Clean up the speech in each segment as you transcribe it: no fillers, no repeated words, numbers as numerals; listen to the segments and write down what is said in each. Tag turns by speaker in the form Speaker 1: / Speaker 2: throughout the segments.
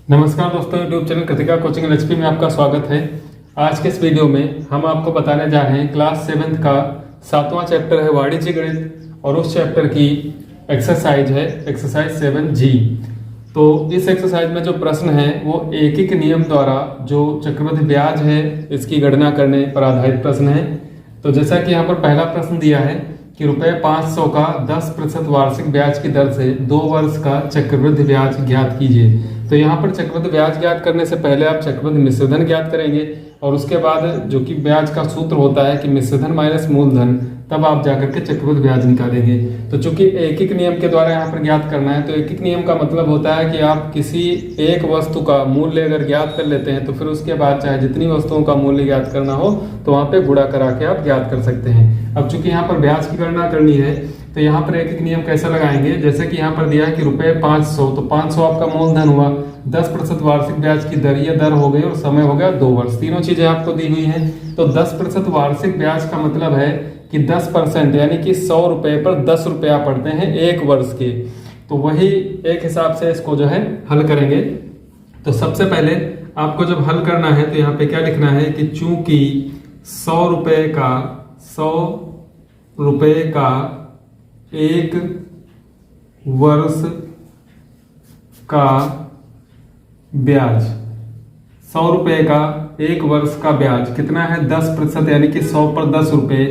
Speaker 1: नमस्कार दोस्तों, YouTube channel Kritika coaching LHP में आपका स्वागत है। आज के इस वीडियो में हम आपको बताने जा रहे हैं क्लास 7th का 7वां चैप्टर है वाणिज्य गणित और उस चैप्टर की एक्सरसाइज है एक्सरसाइज 7G। तो इस एक्सरसाइज में जो प्रश्न है वो एक नियम द्वारा जो चक्रवृद्धि ब्याज है इसकी गणना करने पर आधारित प्रश्न है। तो जैसा कि यहाँ पर पहला प्रश्न दिया है कि ₹500 का 10% वार्षिक ब्याज की दर से 2 वर्ष का चक्रवृद्धि ब्याज ज्ञात कीजिए। तो यहाँ पर चक्रवृद्धि ब्याज ज्ञात करने से पहले आप चक्रवृद्धि मिश्रधन ज्ञात करेंगे और उसके बाद जो कि ब्याज का सूत्र होता है कि मिश्रधन माइनस मूलधन, तब आप जाकर के चक्रवृद्धि ब्याज निकालेंगे। तो चूंकि एक नियम के द्वारा यहाँ पर ज्ञात करना है, तो एक नियम का मतलब होता है कि आप किसी एक वस्तु का मूल्य अगर ज्ञात कर लेते हैं तो फिर उसके बाद चाहे जितनी वस्तुओं का मूल्य ज्ञात करना हो तो वहां पे गुणा करा के आप ज्ञात कर सकते हैं। अब चूंकि यहाँ पर ब्याज की गणना करनी है तो यहाँ पर एक नियम कैसे लगाएंगे, जैसे कि यहाँ पर दिया है कि ₹500, तो 500 आपका मूलधन हुआ, 10% वार्षिक ब्याज की दर, ये दर हो गई और समय हो गया 2 वर्ष। तीनों चीजें आपको दी हुई हैं। तो 10% वार्षिक ब्याज का मतलब है कि 10% यानी कि ₹100 पर 10 रुपया पड़ते हैं 1 वर्ष के। तो वही एक हिसाब से इसको जो है हल करेंगे। तो सबसे पहले आपको जब हल करना है तो यहाँ पे क्या लिखना है कि चूंकि ₹100 का 1 वर्ष का ब्याज, ₹100 का 1 वर्ष का ब्याज कितना है 10% यानी कि 100 पर 10 रुपए,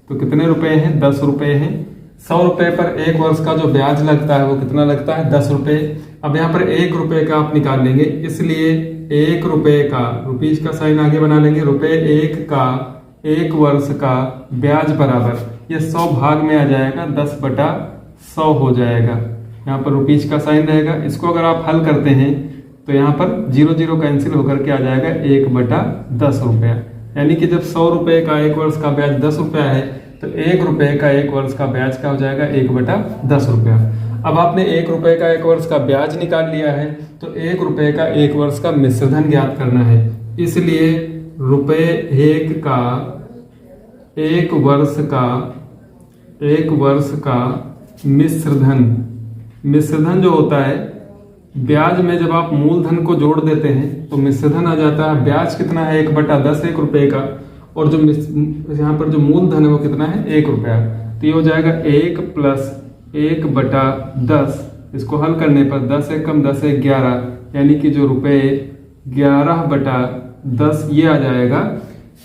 Speaker 1: तो कितने रुपए हैं 10 रुपए हैं। ₹100 पर 1 वर्ष का जो ब्याज लगता है वो कितना लगता है 10 रुपए। अब यहाँ पर ₹1 का आप निकाल लेंगे, इसलिए ₹1 का रुपीज का साइन आगे बना लेंगे, ₹1 का 1 वर्ष का ब्याज बराबर ये 100 भाग में आ जाएगा, 10/100 हो जाएगा। यहाँ पर रुपीज का साइन रहेगा। इसको अगर आप हल करते हैं तो यहाँ पर 0 कैंसिल होकर के आ जाएगा 1/10 रुपया। यानी कि जब ₹100 का 1 वर्ष का ब्याज 10 रुपया है तो ₹1 का 1 वर्ष का ब्याज क्या हो जाएगा 1/10 रुपया। अब आपने ₹1 का 1 वर्ष का ब्याज निकाल लिया है तो ₹1 का 1 वर्ष का मिश्रधन ज्ञात करना है। इसलिए ₹1 का 1 वर्ष का मिश्रधन जो होता है, ब्याज में जब आप मूलधन को जोड़ देते हैं तो मिश्रधन आ जाता है। ब्याज कितना है 1/10 ₹1 का, और जो यहाँ पर जो मूलधन है वो कितना है ₹1। तो ये हो जाएगा 1 + 1/10। इसको हल करने पर 10 × 10 = 11, यानी कि जो ₹11/10 ये आ जाएगा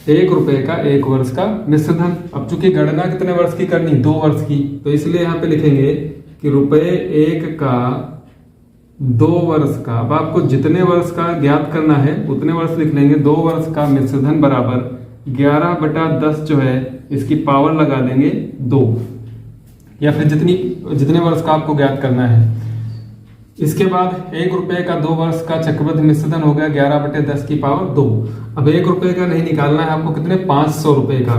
Speaker 1: ₹1 का 1 वर्ष का मिश्रधन। अब चूंकि गणना कितने वर्ष की करनी, 2 वर्ष की, तो इसलिए यहाँ पे लिखेंगे कि ₹1 का 2 वर्ष का। अब आपको जितने वर्ष का ज्ञात करना है उतने वर्ष लिख लेंगे। 2 वर्ष का मिश्रधन बराबर 11/10 जो है इसकी पावर लगा देंगे 2, या फिर जितने वर्ष का आपको ज्ञात करना है। इसके बाद ₹1 का 2 वर्ष का चक्रवृद्धि मिश्रधन हो गया 11/10 की पावर 2। अब ₹1 का नहीं निकालना है आपको, कितने ₹500 का।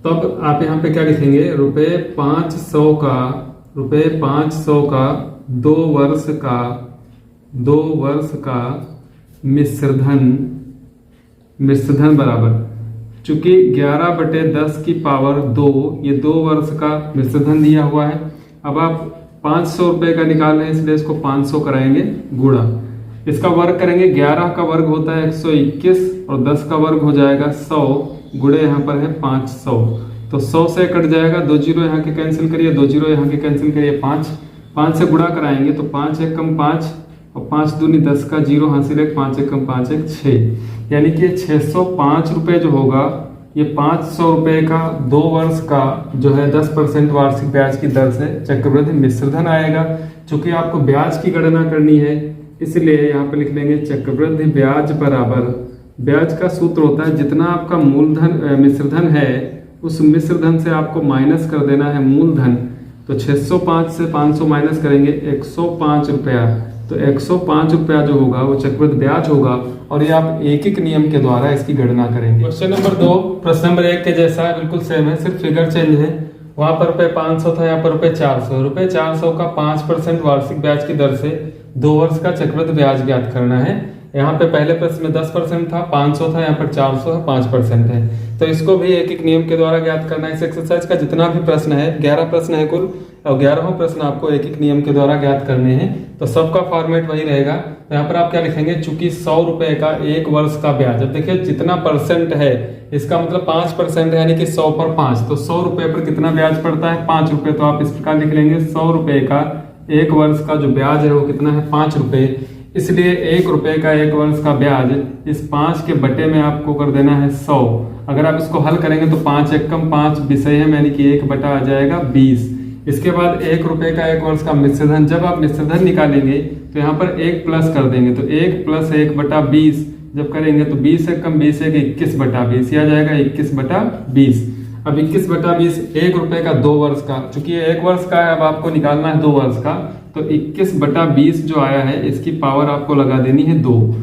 Speaker 1: तब आप यहाँ पे क्या लिखेंगे, ₹500 का 2 वर्ष का मिश्रधन बराबर, चूंकि 11/10 की पावर 2, ये 2 वर्ष का मिश्रधन दिया हुआ है। अब आप ₹500 का निकाल रहे हैं इसलिए इसको 500 कराएंगे गुणा, इसका वर्ग करेंगे। 11 का वर्ग होता है 121 और 10 का वर्ग हो जाएगा 100, गुणे यहाँ पर है 500। तो 100 से कट जाएगा, 2 0 यहाँ के कैंसिल करिए, 2 0 यहाँ के कैंसिल करिए, 5 से गुणा कराएंगे तो 5 × 1 = 5 और 5 दूनी 10 का 0 हासिल है, 5 × 1 = 5 = 6, यानी कि ₹605 जो होगा ये ₹500 का 2 वर्ष का जो है 10% वार्षिक ब्याज की दर से चक्रवृद्धि मिश्रधन आएगा। चूंकि आपको ब्याज की गणना करनी है इसलिए यहाँ पे लिख लेंगे चक्रवृद्धि ब्याज बराबर, ब्याज का सूत्र होता है जितना आपका मूलधन मिश्रधन है उस मिश्रधन से आपको माइनस कर देना है मूलधन। तो 605 से 500 माइनस करेंगे, ₹105। तो ₹105 जो होगा वो चक्रवृद्धि ब्याज होगा, और ये आप एक नियम के द्वारा इसकी गणना करेंगे। क्वेश्चन नंबर 2 प्रश्न नंबर 1 के जैसा है, बिल्कुल सेम है, सिर्फ फिगर चेंज है। वहां पर ₹500 था, यहाँ पर ₹400। ₹400 का 5% वार्षिक ब्याज की दर से 2 वर्ष का चक्रवृद्धि ब्याज ज्ञात करना है। यहाँ पे पहले प्रश्न में 10% था, 500 था, यहाँ पर 400 है, 5% है। तो इसको भी एक नियम के द्वारा ज्ञात करना है। इस एक्सरसाइज का जितना भी प्रश्न है, 11 प्रश्न है कुल, और 11वां प्रश्न आपको एक एक नियम के द्वारा ज्ञात करने हैं। तो सबका फॉर्मेट वही रहेगा। तो यहाँ पर आप क्या लिखेंगे, चूंकि 100 रुपए का 1 वर्ष का ब्याज, अब देखिए जितना परसेंट है इसका मतलब 5% है, यानी कि 100 पर 5, तो 100 रुपए पर कितना ब्याज पड़ता है, 5 रुपए। तो आप इस प्रकार लिख लेंगे 100 रुपए का 1 वर्ष का जो ब्याज है वो कितना है, 5 रुपए। इसलिए 1 रुपए का 1 वर्ष का ब्याज इस 5 के बटे में आपको कर देना है 100। अगर आप इसको हल करेंगे तो 5 एक कम 5 विषय है, यानी कि 1 बटा आ जाएगा 20। इसके बाद 1 रुपए का 1 वर्ष का मिश्रधन, जब आप मिश्रधन निकालेंगे तो यहाँ पर 1 प्लस कर देंगे, तो 1 प्लस 1 बटा 20 जब करेंगे तो 20 एक कम 20 एक 21 बटा 20, आ जाएगा 21 बटा 20। अब 21 बटा 20 1 रुपए का 2 वर्ष का, चूंकि 1 वर्ष का है अब आपको निकालना है 2 वर्ष का, तो 21 बटा 20 जो आया है इसकी पावर आपको लगा देनी है 2।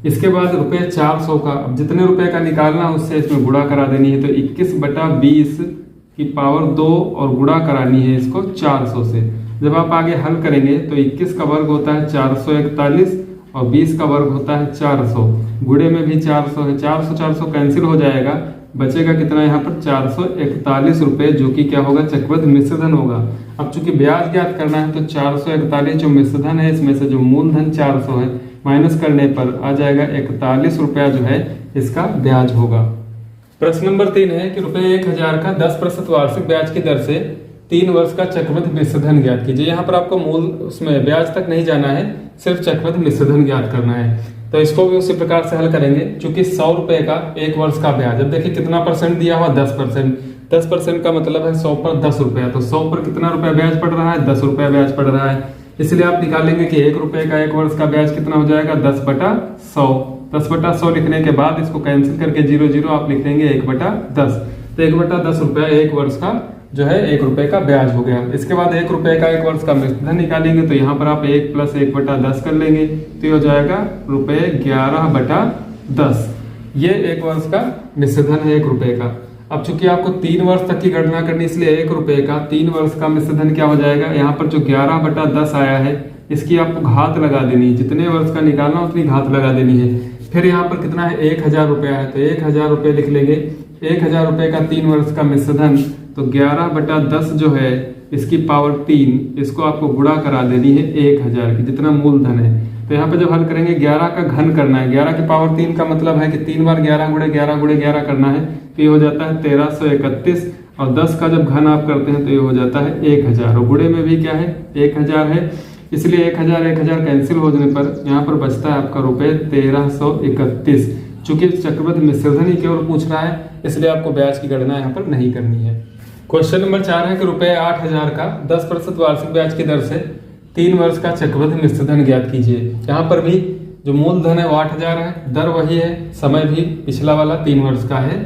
Speaker 1: इसके बाद रुपए 400 का, अब जितने रुपए का निकालना है उससे इसमें गुणा करा देनी है, तो 21 बटा 20 की पावर 2 और गुणा करानी है इसको 400 से। जब आप आगे हल करेंगे तो 21 का वर्ग होता है 441 और 20 का वर्ग होता है 400, गुणे में भी 400 है, 400 400 कैंसिल हो जाएगा, बचेगा कितना यहाँ पर 441 रुपए, जो कि क्या होगा, चक्रवृद्धि मिश्रधन होगा। अब चूंकि ब्याज ज्ञात करना है तो 441 जो मिश्रधन है इसमें से जो मूलधन 400 है माइनस करने पर आ जाएगा 41 रुपया जो है इसका ब्याज होगा। प्रश्न नंबर 3 है कि रुपए 1000 का 10% वार्षिक ब्याज की दर से 3 वर्ष का चक्रवृद्धि मिश्रधन ज्ञात कीजिए। यहाँ पर आपको मूल उसमें ब्याज तक नहीं जाना है, सिर्फ चक्रवृद्धि मिश्रधन ज्ञात करना है। तो इसको भी उसी प्रकार से हल करेंगे, चूंकि 100 रुपए का 1 वर्ष का ब्याज, अब देखिए कितना परसेंट दिया हुआ, 10%। 10% का मतलब है 100 पर 10 रुपया, तो 100 पर कितना रुपया ब्याज पड़ रहा है, 10 रुपया ब्याज पड़ रहा है। इसलिए आप निकालेंगे कि 1 रुपए का 1 वर्ष का ब्याज कितना हो जाएगा, 10 बटा 100। 10 बटा 100 लिखने के बाद इसको कैंसिल करके 0 0 आप लिख देंगे 1 बटा 10। तो 1 बटा 10 रुपया 1 वर्ष का जो है 1 रुपए का ब्याज हो गया। इसके बाद 1 रुपए का 1 वर्ष का मिश्रधन निकालेंगे, तो यहाँ पर आप 1 प्लस 1 बटा 10 कर लेंगे, तो ये हो जाएगा रुपए 11 बटा 10। ये 1 वर्ष का मिश्रधन है 1 रुपए का। अब चूंकि आपको 3 वर्ष तक की गणना करनी, इसलिए 1 रुपए का 3 वर्ष का मिश्रधन क्या हो जाएगा, यहाँ पर जो 11 बटा 10 आया है इसकी आपको घात लगा देनी है, जितने वर्ष का निकालना उतनी घात लगा देनी है। फिर यहाँ पर कितना है, 1000 रुपया है, तो 1000 रुपये लिख लेंगे। 1000 रुपये का 3 वर्ष का मिश्रधन, तो 11 बटा 10 जो है इसकी पावर 3, इसको आपको गुणा करा देनी है 1000 की, जितना मूलधन है। तो यहाँ पे जब हल करेंगे 11 का घन करना है, 11 की पावर 3 का मतलब है कि 3 बार 11 गुणे 11 गुणे 11 करना है, तो ये हो जाता है 1331, और 10 का जब घन आप करते हैं तो ये हो जाता है 1000, और गुणे में भी क्या है 1000 है, इसलिए 1000 कैंसिल हो जाने पर यहाँ पर बचता है आपका रुपए 1331। चूंकि चक्रवृद्धि मिश्रधन ही केवल पूछ रहा है इसलिए आपको ब्याज की गणना यहाँ पर नहीं करनी है। क्वेश्चन नंबर 4 है कि रुपए 8000 का 10% वार्षिक ब्याज की दर से 3 वर्ष का चक्रवृद्धि मिश्रधन ज्ञात कीजिए। यहाँ पर भी जो मूलधन है वो 8000 है, दर वही है, समय भी पिछला वाला 3 वर्ष का है।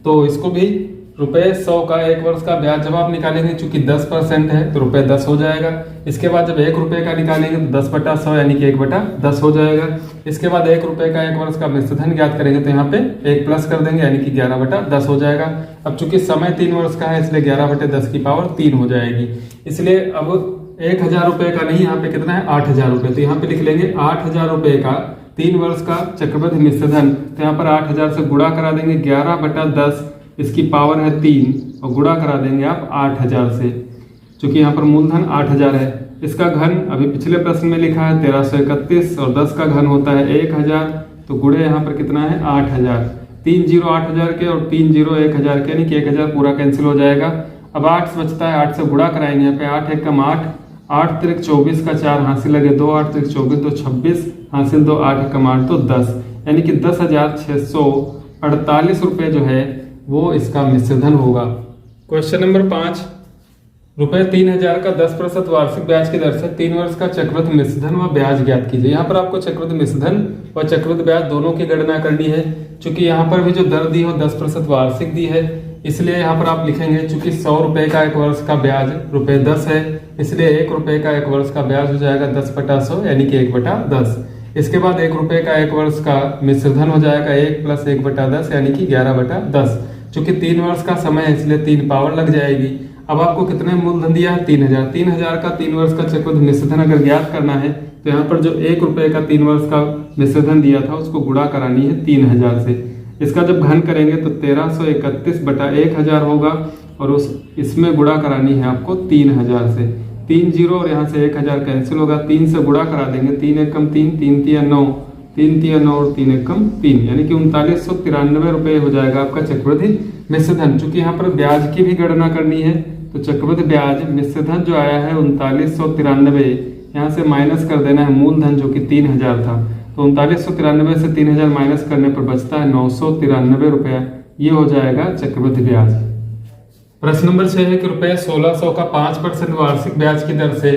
Speaker 1: तो इसको भी रुपए 100 का 1 वर्ष का ब्याज जब आप निकालेंगे, चूंकि 10% है तो रुपए 10 हो जाएगा। इसके बाद जब 1 रुपए का निकालेंगे तो 10 बटा 100 यानी कि 1 बटा 10 हो जाएगा। इसके बाद 1 रुपए का 1 वर्ष का मिश्रधन ज्ञात करेंगे, तो यहाँ पे 1 प्लस कर देंगे यानी कि 11 बटा 10 हो जाएगा। अब चूंकि समय 3 वर्ष का है इसलिए 11 बटे 10 की पावर 3 हो जाएगी। इसलिए अब 1000 रुपए का नहीं, यहाँ पे कितना है 8000 रुपए, तो यहाँ पे लिख लेंगे 8000 रुपए का 3 वर्ष का चक्रवृद्धि मिश्रधन, तो यहाँ पर 8000 से गुणा करा देंगे 11 बटा 10, इसकी पावर है 3, और गुणा करा देंगे आप 8000 से, चूंकि यहाँ पर मूलधन 8000 है। इसका घन अभी पिछले प्रश्न में लिखा है 1331, और 10 का घन होता है 1000, तो गुणे यहाँ पर कितना है 8000। 3 0 8000 के और 3 0 1000 के, यानी कि 1000 पूरा कैंसिल हो जाएगा। अब 8 बचता है, 8 से गुणा कराएंगे, यहाँ पे 8 एक कम 8, 8 तिरिक 24 का 4 हासिल लगे 2, 8 तिरिक 24 तो 26 हासिल 2, 8 एक कम 8 तो 10, यानी कि 10,648 रुपये जो है वो इसका मिश्रधन होगा। क्वेश्चन नंबर 5, रुपए 3000 का 10% वार्षिक ब्याज की दर से 3 वर्ष का चक्रवृद्धि मिश्रधन व ब्याज ज्ञात कीजिए। यहाँ पर आपको चक्रवृद्धि मिश्रधन व चक्रवृद्धि ब्याज दोनों की गणना करनी है। चूंकि यहाँ पर भी जो दर दी हो 10% वार्षिक दी है, इसलिए यहाँ पर आप लिखेंगे चूंकि 100 रुपए का 1 वर्ष का ब्याज रुपए 10 है, इसलिए 1 रुपए का 1 वर्ष का ब्याज हो जाएगा 10 बटा 100 यानी कि 1 बटा 10। इसके बाद 1 रुपए का 1 वर्ष का मिश्रधन हो जाएगा 1 प्लस 1 बटा 10 यानी कि 11 बटा 10। चूंकि 3 वर्ष का समय है इसलिए 3 पावर लग जाएगी। अब आपको कितने मूलधन दिया है 3000। 3000 का 3 वर्ष का चक्रवृद्धि मिश्रधन अगर ज्ञात करना है तो यहाँ पर जो 1 रुपए का 3 वर्ष का मिश्रधन दिया था उसको गुणा करानी है 3000 से। इसका जब घन करेंगे तो 1331/1000 होगा और इसमें गुणा करानी है आपको 3000 से। 3 जीरो और यहाँ से 1000 कैंसिल होगा, 3 से गुणा करा देंगे, 3 एकम 3, 3 तिया 9, 3 तिया 9 और 3 एकम 3, यानी कि 3993 रुपये हो जाएगा आपका चक्रवृद्धि मिश्र धन। चूंकि यहाँ पर ब्याज की भी गणना करनी है तो चक्रवृद्धि ब्याज मिश्र धन जो आया है 3993, यहाँ से माइनस कर देना है मूलधन जो कि 3000 था। तो 3993 से 3000 माइनस करने पर बचता है 993 रुपया। ये हो जाएगा चक्रवृद्धि ब्याज। प्रश्न नंबर 6 है कि रुपये 1600 का 5% वार्षिक ब्याज की दर से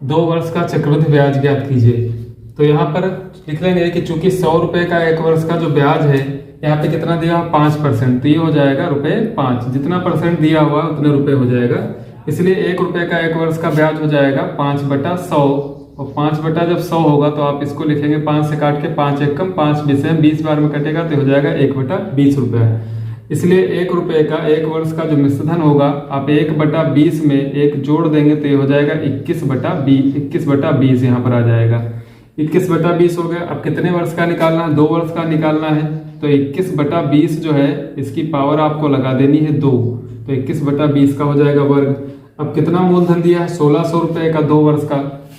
Speaker 1: 2 वर्ष का चक्रवृद्धि ब्याज ज्ञात कीजिए। तो यहाँ पर लिख लेंगे कि चूंकि 100 रुपये का 1 वर्ष का जो ब्याज है यहाँ पे कितना दिया 5%, तो ये हो जाएगा ₹5। जितना परसेंट दिया हुआ उतने रुपए हो जाएगा, इसलिए 1 रुपये का 1 वर्ष का ब्याज हो जाएगा 5/100 और 5 जब 100 होगा तो आप इसको लिखेंगे 5 से काट के 5 एकम 5 20 बार में कटेगा तो हो जाएगा 1/20 रुपया। इसलिए 1 रुपये का 1 वर्ष का जो मिश्र धन होगा आप 1/20 में 1 जोड़ देंगे तो ये हो जाएगा 21/20 यहाँ पर आ जाएगा। 21/20 हो गया। अब कितने वर्ष का निकालना है? 2 वर्ष का निकालना है तो 21/20 जो है इसकी पावर आपको लगा देनी है 2, तो 21/20 का हो जाएगा वर्ग। अब कितना मूलधन दिया है? 1600 रुपये का 2 वर्ष का,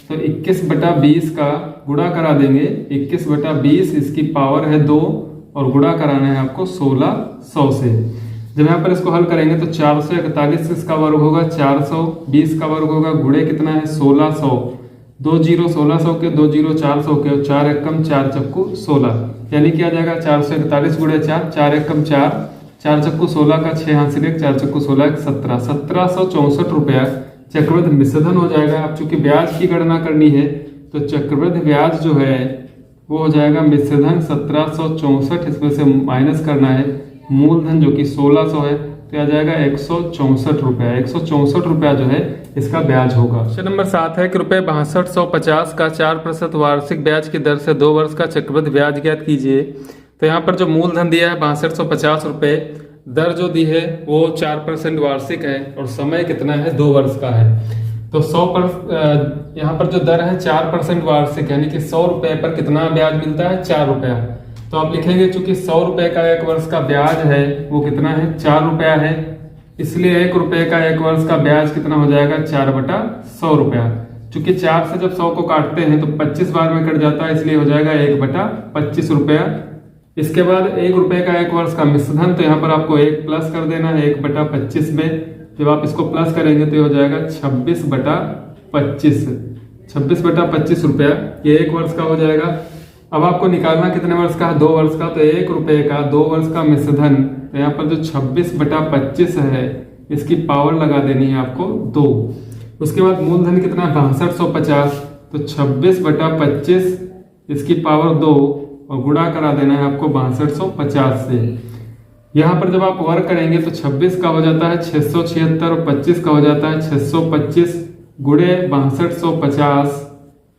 Speaker 1: तो 21/20 का गुणा करा देंगे। 21/20 इसकी पावर है 2 और गुणा कराना है आपको 1600 से। जब यहाँ पर इसको हल करेंगे तो 441 इसका वर्ग होगा, 420 का वर्ग होगा, गुणे कितना है 1600, 2 जीरो 1600 के, 2 जीरो 400 के और 4 एकम 4 चक्कू 16, यानी कि आ जाएगा 441 गुणे 4, 4 एकम 4, 4 चक्कू 16 का 6 हासिल 1, 4 चक्कू 16 17, 1764 रुपया चक्रवृद्धि मिश्र धन हो जाएगा। अब चूंकि ब्याज की गणना करनी है तो चक्रवृद्धि ब्याज जो है वो हो जाएगा मिश्र धन 1764, इसमें से माइनस करना है मूलधन जो कि 1600 है तो आ जाएगा 164 रुपया। 164 रुपया जो है इसका ब्याज होगा। क्वेश्चन नंबर 7 है कि ₹6250 का 4% वार्षिक ब्याज की दर से 2 वर्ष का चक्रवृद्धि ब्याज ज्ञात कीजिए। तो यहाँ पर जो मूलधन दिया है 6250 रुपये, दर जो दी है वो 4% वार्षिक है और समय कितना है 2 वर्ष का है। तो 100 पर यहाँ पर जो दर है 4% वार्षिक, यानी कि 100 रुपये पर कितना ब्याज मिलता है 4 रुपया। तो आप लिखेंगे चूंकि 100 रुपये का 1 वर्ष का ब्याज है वो कितना है 4 रुपया है, इसलिए 1 रुपये का 1 वर्ष का ब्याज कितना हो जाएगा 4/100 रुपया। चूंकि 4 से जब 100 को काटते हैं तो 25 बार में कट जाता है, इसलिए हो जाएगा 1/25 रुपया। इसके बाद 1 रुपये का 1 वर्ष का मिश्र धन, तो यहाँ पर आपको 1 प्लस कर देना है 1/25 में। जब आप इसको प्लस करेंगे तो ये हो जाएगा 26/25, 26/25 रुपया, ये 1 वर्ष का हो जाएगा। अब आपको निकालना कितने वर्ष का है 2 वर्ष का, तो 1 रुपये का 2 वर्ष का मिश्र धन, तो यहाँ पर जो 26/25 है इसकी पावर लगा देनी है आपको 2। उसके बाद मूलधन कितना है 6250, तो 26/25 इसकी पावर 2 और गुणा करा देना है आपको 6250 से। यहाँ पर जब आप वर्ग करेंगे तो 26 का हो जाता है 676 और 25 का हो जाता है 625 गुणे 6250,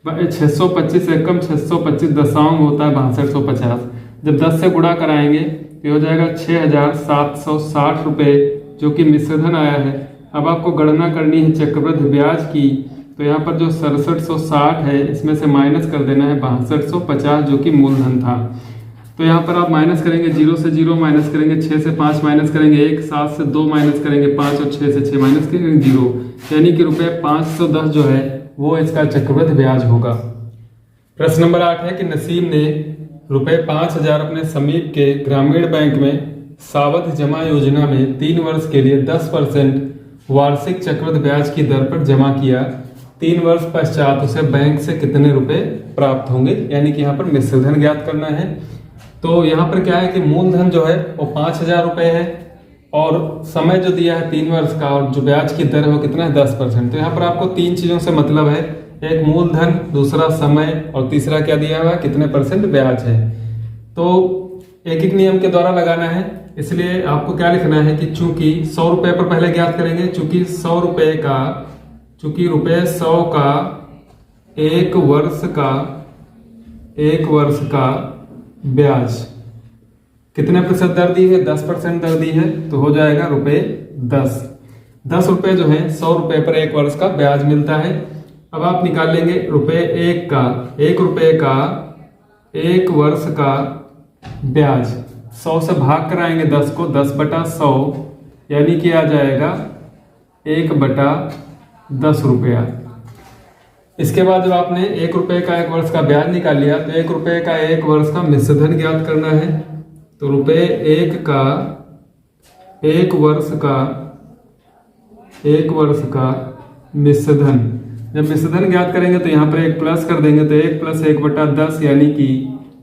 Speaker 1: 625 एकम 625 दशमलव होता है 6250। जब 10 से गुणा कराएंगे तो हो जाएगा 6760 रुपये जो कि मिश्र धन आया है। अब आपको गणना करनी है चक्रवृद्धि ब्याज की, तो यहाँ पर जो 6760 है इसमें से माइनस कर देना है 6250 जो कि मूलधन था। तो यहाँ पर आप माइनस करेंगे 0 से 0 माइनस करेंगे, 6 से 5 माइनस करेंगे 1, 7 से 2 माइनस करेंगे 5 और 6 से 6 माइनस करेंगे 0, यानी कि ₹510 जो है वो इसका चक्रवृद्धि ब्याज होगा। प्रश्न नंबर 8 है कि नसीम ने ₹5000 अपने समीप के ग्रामीण बैंक में सावधि जमा योजना में 3 वर्ष के लिए 10% वार्षिक चक्रवृद्धि ब्याज की दर पर जमा किया। 3 वर्ष पश्चात उसे बैंक से कितने रुपए प्राप्त होंगे, यानी कि यहाँ पर मिश्र धन ज्ञात करना है। तो यहाँ पर क्या है कि मूलधन जो है वो 5000 रुपये है और समय जो दिया है 3 वर्ष का और जो ब्याज की दर है वो कितना है 10%। तो यहाँ पर आपको 3 चीजों से मतलब है, एक मूलधन, दूसरा समय और तीसरा क्या दिया हुआ है कितने परसेंट ब्याज है। तो एक एक नियम के द्वारा लगाना है, इसलिए आपको क्या लिखना है कि चूंकि 100 रुपये पर पहले ज्ञात करेंगे, चूंकि 100 रुपये का, चूंकि ₹100 का 1 वर्ष का ब्याज कितने प्रतिशत दर दी है 10% दर दी है, तो हो जाएगा ₹10। 10 रुपये जो है 100 रुपये पर 1 वर्ष का ब्याज मिलता है। अब आप निकाल लेंगे ₹1 का 1 रुपये का 1 वर्ष का ब्याज 100 से भाग कराएंगे 10 को, 10/100 यानी कि आ जाएगा 1/10 रुपया। इसके बाद जब आपने 1 रुपये का 1 वर्ष का ब्याज निकाल लिया तो 1 रुपये का 1 वर्ष का मिश्रधन ज्ञात करना है। तो रुपये 1 का 1 वर्ष का मिश्रधन, जब मिश्रधन ज्ञात करेंगे तो यहाँ पर 1 प्लस कर देंगे तो 1 + 1/10 यानी कि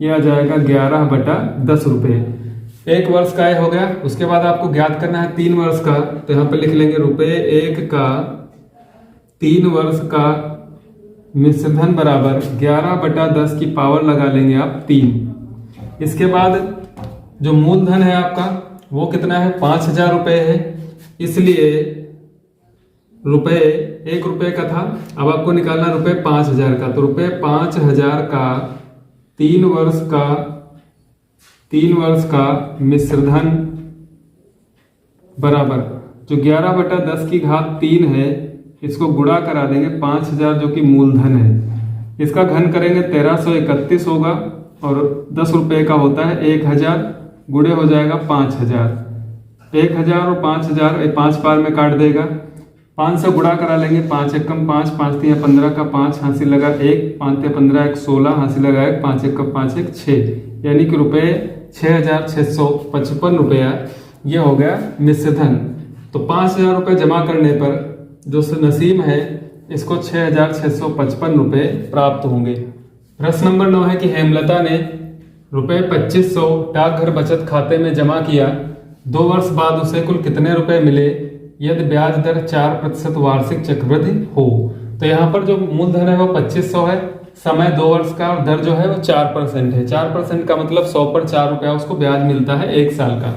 Speaker 1: यह आ जाएगा 11/10 रुपये। 1 वर्ष का हो गया। उसके बाद आपको ज्ञात करना है 3 वर्ष का, तो यहाँ पर लिख लेंगे रुपये 1 का 3 वर्ष का मिश्रधन बराबर 11/10 की पावर लगा लेंगे आप 3। इसके बाद जो मूलधन है आपका वो कितना है, 5000 रुपये है। इसलिए रुपये 1 रुपये का था, अब आपको निकालना रुपये 5000 का। तो रुपये 5000 का 3 वर्ष का मिश्रधन बराबर जो 11/10 की घात 3 है, इसको गुणा करा देंगे 5000 जो कि मूलधन है। इसका घन करेंगे 1331 होगा और 10 रुपये का होता है 1000, गुणे हो जाएगा 5000। 1000 और 5000 5 बार में काट देगा। 5 से गुणा करा लेंगे, 5 एकम 5, 5 3 15 का 5 हासिल लगा 1, 5 3 15 1 16 हासिल लगा 1, 5 एकम 5 1 6 यानी कि रुपये 6655 रुपया ये हो गया मिश्रधन। तो 5000 रुपये जमा करने पर जो नसीब है इसको 6655 रुपये प्राप्त होंगे। प्रश्न नंबर 9 है कि हेमलता ने रुपये 2500 डाकघर बचत खाते में जमा किया। 2 वर्ष बाद उसे कुल कितने रुपए मिले यदि ब्याज दर 4% वार्षिक चक्रवृद्धि हो। तो यहाँ पर जो मूलधन है वो 2500 है, समय 2 वर्ष का और दर जो है वो 4% है। 4% का मतलब 100 पर 4 रुपया उसको ब्याज मिलता है 1 साल का।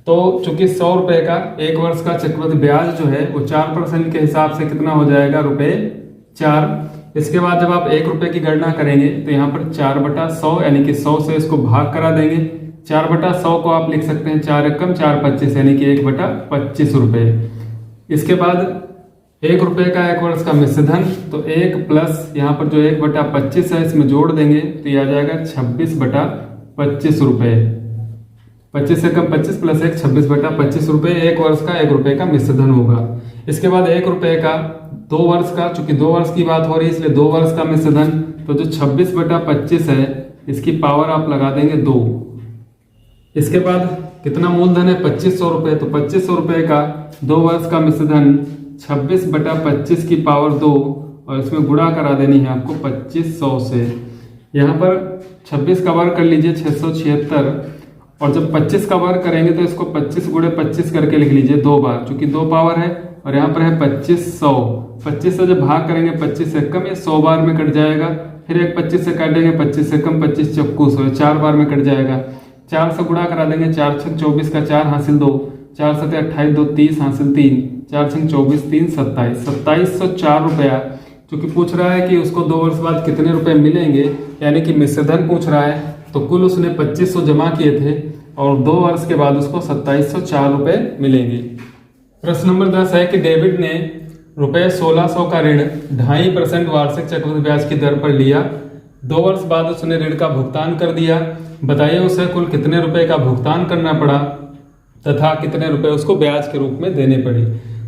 Speaker 1: तो चूंकि 100 रुपये का 1 वर्ष का चक्रवृद्धि ब्याज जो है वो 4% के हिसाब से कितना हो जाएगा, रुपये 4। इसके बाद जब आप 1 रुपये की गणना करेंगे तो यहाँ पर 4/100 यानी कि 100 से इसको भाग करा देंगे। 4/100 को आप लिख सकते हैं 4 एकम 4 25 यानी कि 1/25 रुपये। इसके बाद 1 रुपये का 1 वर्ष का मिश्रधन, तो 1 प्लस यहाँ पर जो 1/25 है इसमें जोड़ देंगे तो यह आ जाएगा 26/25 रुपये। 25 एकम 25 प्लस 1 26/25 रुपये 1 वर्ष का 1 रुपये का मिश्रधन होगा। इसके बाद 1 रुपये का 2 वर्ष का, चूंकि 2 वर्ष की बात हो रही है इसलिए 2 वर्ष का मिश्रधन, तो जो 26/25 है इसकी पावर आप लगा देंगे 2। इसके बाद कितना मूलधन है, 2500 रुपये। तो 2500 रुपये का 2 वर्ष का मिश्रधन 26/25 की पावर 2 और इसमें गुणा करा देनी है आपको 2500 से। यहाँ पर 26 का वर्ग कर लीजिए 676 और जब 25 का वर्ग करेंगे तो इसको 25 गुणे 25 करके लिख लीजिए 2 बार, चूंकि 2 पावर है और यहाँ पर है 2500। 25 से जब भाग करेंगे 25 से कम ये 100 बार में कट जाएगा। फिर एक 25 से काटेंगे 25 से कम 25 चक्कू 100 4 बार में कट जाएगा। 4 से गुणा करा देंगे 4 छक 24 का 4 हासिल 2, 4 7 28 2 30 हासिल 3, 4 छक 24 3 27 2704 रुपया। चूंकि पूछ रहा है कि उसको 2 वर्ष बाद कितने रुपए मिलेंगे यानी कि मिश्रधन पूछ रहा है, तो कुल उसने 2500 जमा किए थे और 2 वर्ष के बाद उसको 2704 रुपए मिलेंगे। प्रश्न नंबर 10 है कि डेविड ने रुपये 1600 का ऋण 2.5% वार्षिक चक्रवृद्धि ब्याज की दर पर लिया। 2 वर्ष बाद उसने ऋण का भुगतान कर दिया। बताइए उसे कुल कितने रुपए का भुगतान करना पड़ा तथा कितने रुपए उसको ब्याज के रूप में देने पड़े।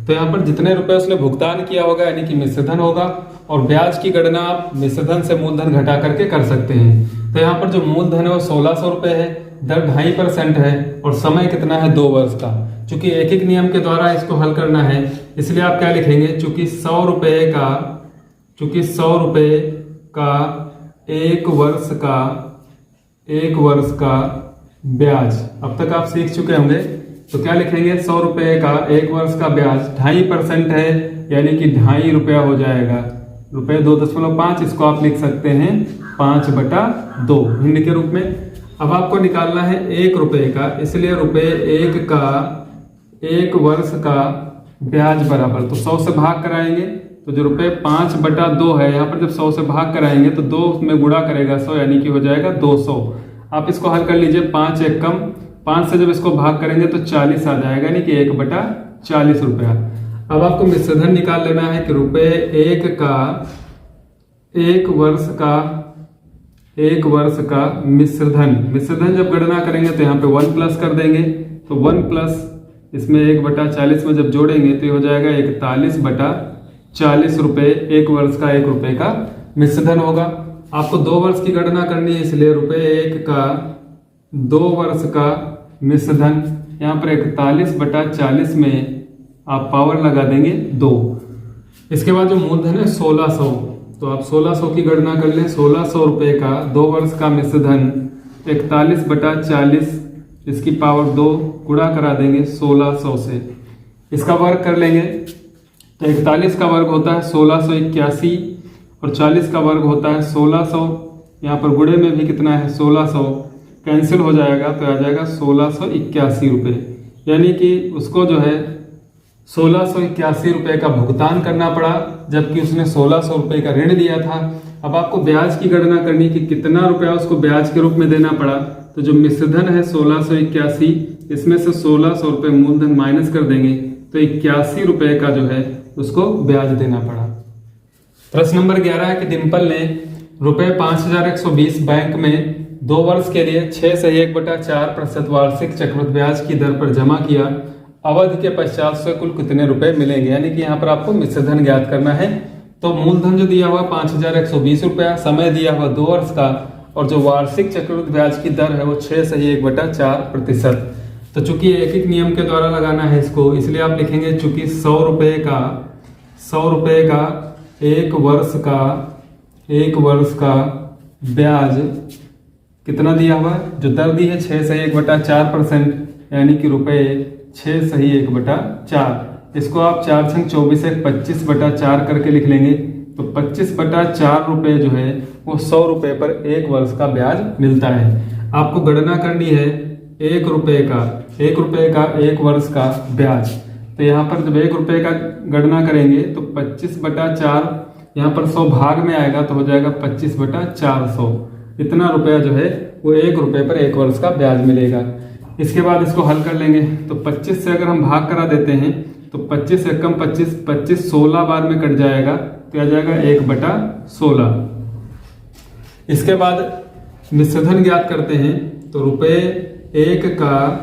Speaker 1: तो यहाँ पर जितने रुपए उसने भुगतान किया होगा यानी कि मिश्रधन होगा और ब्याज की गणना आप मिश्रधन से मूलधन घटा करके कर सकते हैं। तो यहाँ पर जो मूलधन है वो 1600 रुपये है, दर 2.5% है और समय कितना है 2 वर्ष का। चूंकि एक एक नियम के द्वारा इसको हल करना है इसलिए आप क्या लिखेंगे, चूंकि 100 रुपये का 1 वर्ष का ब्याज अब तक आप सीख चुके होंगे। तो क्या लिखेंगे, 100 रुपये का 1 वर्ष का ब्याज 2.5% है यानी कि 2.5 रुपया हो जाएगा। रुपये 2.5, इसको आप लिख सकते हैं 5/2 भिन्न के रूप में। अब आपको निकालना है 1 रुपये का, इसलिए रुपये 1 का 1 वर्ष का ब्याज बराबर, तो 100 से भाग कराएंगे तो जो रुपये 5/2 है यहाँ पर जब 100 से भाग कराएंगे तो 2 में गुणा करेगा 100 यानी कि हो जाएगा 200। आप इसको हल कर लीजिए, 5 एकम 5 से जब इसको भाग करेंगे तो 40 आ जाएगा यानी कि 1/40 रुपया। अब आपको मिश्रधन निकाल लेना है कि रुपये 1 का 1 वर्ष का 1 वर्ष का मिश्रधन। मिश्रधन जब गणना करेंगे तो यहाँ पे 1 प्लस कर देंगे, तो 1 प्लस इसमें 1/40 में जब जोड़ेंगे तो ये हो जाएगा 41/40 रुपये। 1 वर्ष का 1 रुपये का मिश्रधन होगा। आपको 2 वर्ष की गणना करनी है, इसलिए ₹1 का 2 वर्ष का मिश्रधन। यहाँ पर 41/40 में आप पावर लगा देंगे 2। इसके बाद जो मूलधन है 1600, तो आप 1600 की गणना कर लें। 1600 रुपये का 2 वर्ष का मिश्रधन 41/40, इसकी पावर 2 गुणा करा देंगे 1600 से। इसका वर्ग कर लेंगे तो 41 का वर्ग होता है 1681 और 40 का वर्ग होता है 1600। यहाँ पर गुणे में भी कितना है 1600, कैंसिल हो जाएगा तो आ जाएगा 1681 रुपये। यानी कि उसको जो है 1681 रुपये का भुगतान करना पड़ा, जबकि उसने 1600 रुपये का ऋण लिया था। अब आपको ब्याज की गणना करनी कि कितना रुपया उसको ब्याज के रूप में देना पड़ा। तो जो मिश्रधन है 1681, इसमें से 1600 रुपये मूलधन माइनस कर देंगे तो 81 रुपये का जो है उसको ब्याज देना पड़ा। प्रश्न नंबर 11 है कि डिम्पल ने ₹5120 बैंक में 2 वर्ष के लिए 6 से 1/4% वार्षिक चक्रवृद्धि ब्याज की दर पर जमा किया। अवधि के पश्चात उसे कुल कितने रुपए मिलेंगे। यानी कि यहाँ पर आपको मिश्रधन ज्ञात करना है। तो मूलधन जो दिया हुआ 5120 रुपया, समय दिया हुआ 2 वर्ष का, और जो वार्षिक चक्रवृद्धि ब्याज की दर है वो 6 से 1/4%। तो चूंकि एक एक नियम के द्वारा लगाना है इसको, इसलिए आप लिखेंगे चूंकि 100 रुपये का 1 वर्ष का ब्याज कितना दिया हुआ है, जो दर दी है 6 से 1/4%, यानी कि रुपये 6 से 1/4। इसको आप 4 छंग 24 से 25/4 करके लिख लेंगे। तो 25/4 रुपये जो है वो 100 रुपये पर 1 वर्ष का ब्याज मिलता है। आपको गणना करनी है 1 रुपये का 1 वर्ष का ब्याज। तो यहाँ पर जब 1 रुपये का गणना करेंगे तो 25/4 यहाँ पर 100 भाग में आएगा तो हो जाएगा 25/400। इतना रुपया जो है वो 1 रुपये पर 1 वर्ष का ब्याज मिलेगा। इसके बाद इसको हल कर लेंगे तो 25 से अगर हम भाग करा देते हैं तो 25 से कम 25 16 बार में कट जाएगा तो आ जाएगा 1/16। इसके बाद मिश्रधन ज्ञात करते हैं तो ₹1 का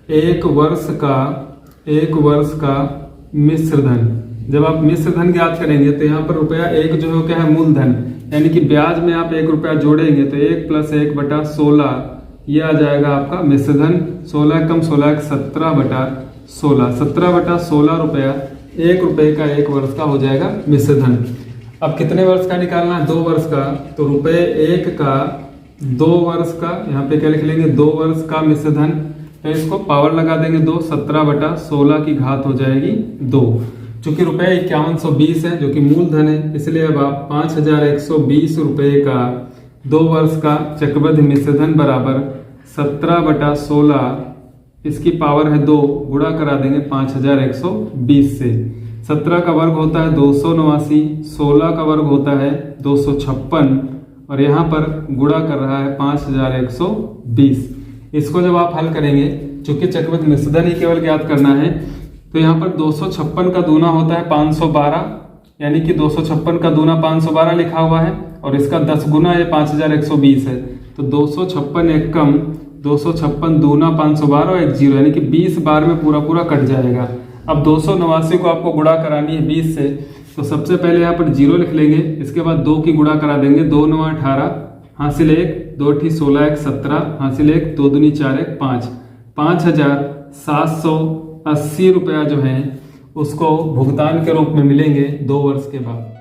Speaker 1: 1 वर्ष का मिश्रधन। जब आप मिश्रधन ज्ञात करेंगे तो यहाँ पर ₹1 जो है क्या है मूलधन, यानी कि ब्याज में आप 1 रुपया जोड़ेंगे तो 1 + 1/16 ये आ जाएगा आपका मिश्रधन। 16 कम 16 17/16 17/16 रुपया 1 रुपये का 1 वर्ष का हो जाएगा मिश्रधन। अब कितने वर्ष का निकालना है 2 वर्ष का, तो ₹1 का 2 वर्ष का, यहाँ पे क्या लिख लेंगे 2 वर्ष का मिश्रधन। तो इसको पावर लगा देंगे 2, 17/16 की घात हो जाएगी 2। चूंकि ₹5120 है जो कि मूलधन है, इसलिए अब आप 5120 रुपये का 2 वर्ष का चक्रवृद्धि मिश्रधन बराबर 17/16, इसकी पावर है 2, गुणा करा देंगे 5120 से। 17 का वर्ग होता है 289, 16 का वर्ग होता है 256 और यहाँ पर गुणा कर रहा है 5120। इसको जब आप हल करेंगे, चूंकि चक्रवृद्धि मिश्रधन ही केवल ज्ञात करना है, तो यहाँ पर 256 का दूना होता है 512, यानी कि 256 का दूना 512 लिखा हुआ है और इसका 10 गुना ये 5120 है। तो 256 एक कम 256 दूना 512 और 1 0, यानी कि 20 बार में पूरा कट जाएगा। अब 289 को आपको गुणा करानी है 20 से, तो सबसे पहले यहाँ पर 0 लिख लेंगे, इसके बाद 2 की गुणा करा देंगे। 2 9 18, हासिल 1, 2 ठी 16 1 17, हासिल 1, 2 दूनी 4 1 5। 5780 रुपया जो है उसको भुगतान के रूप में मिलेंगे 2 वर्ष के बाद।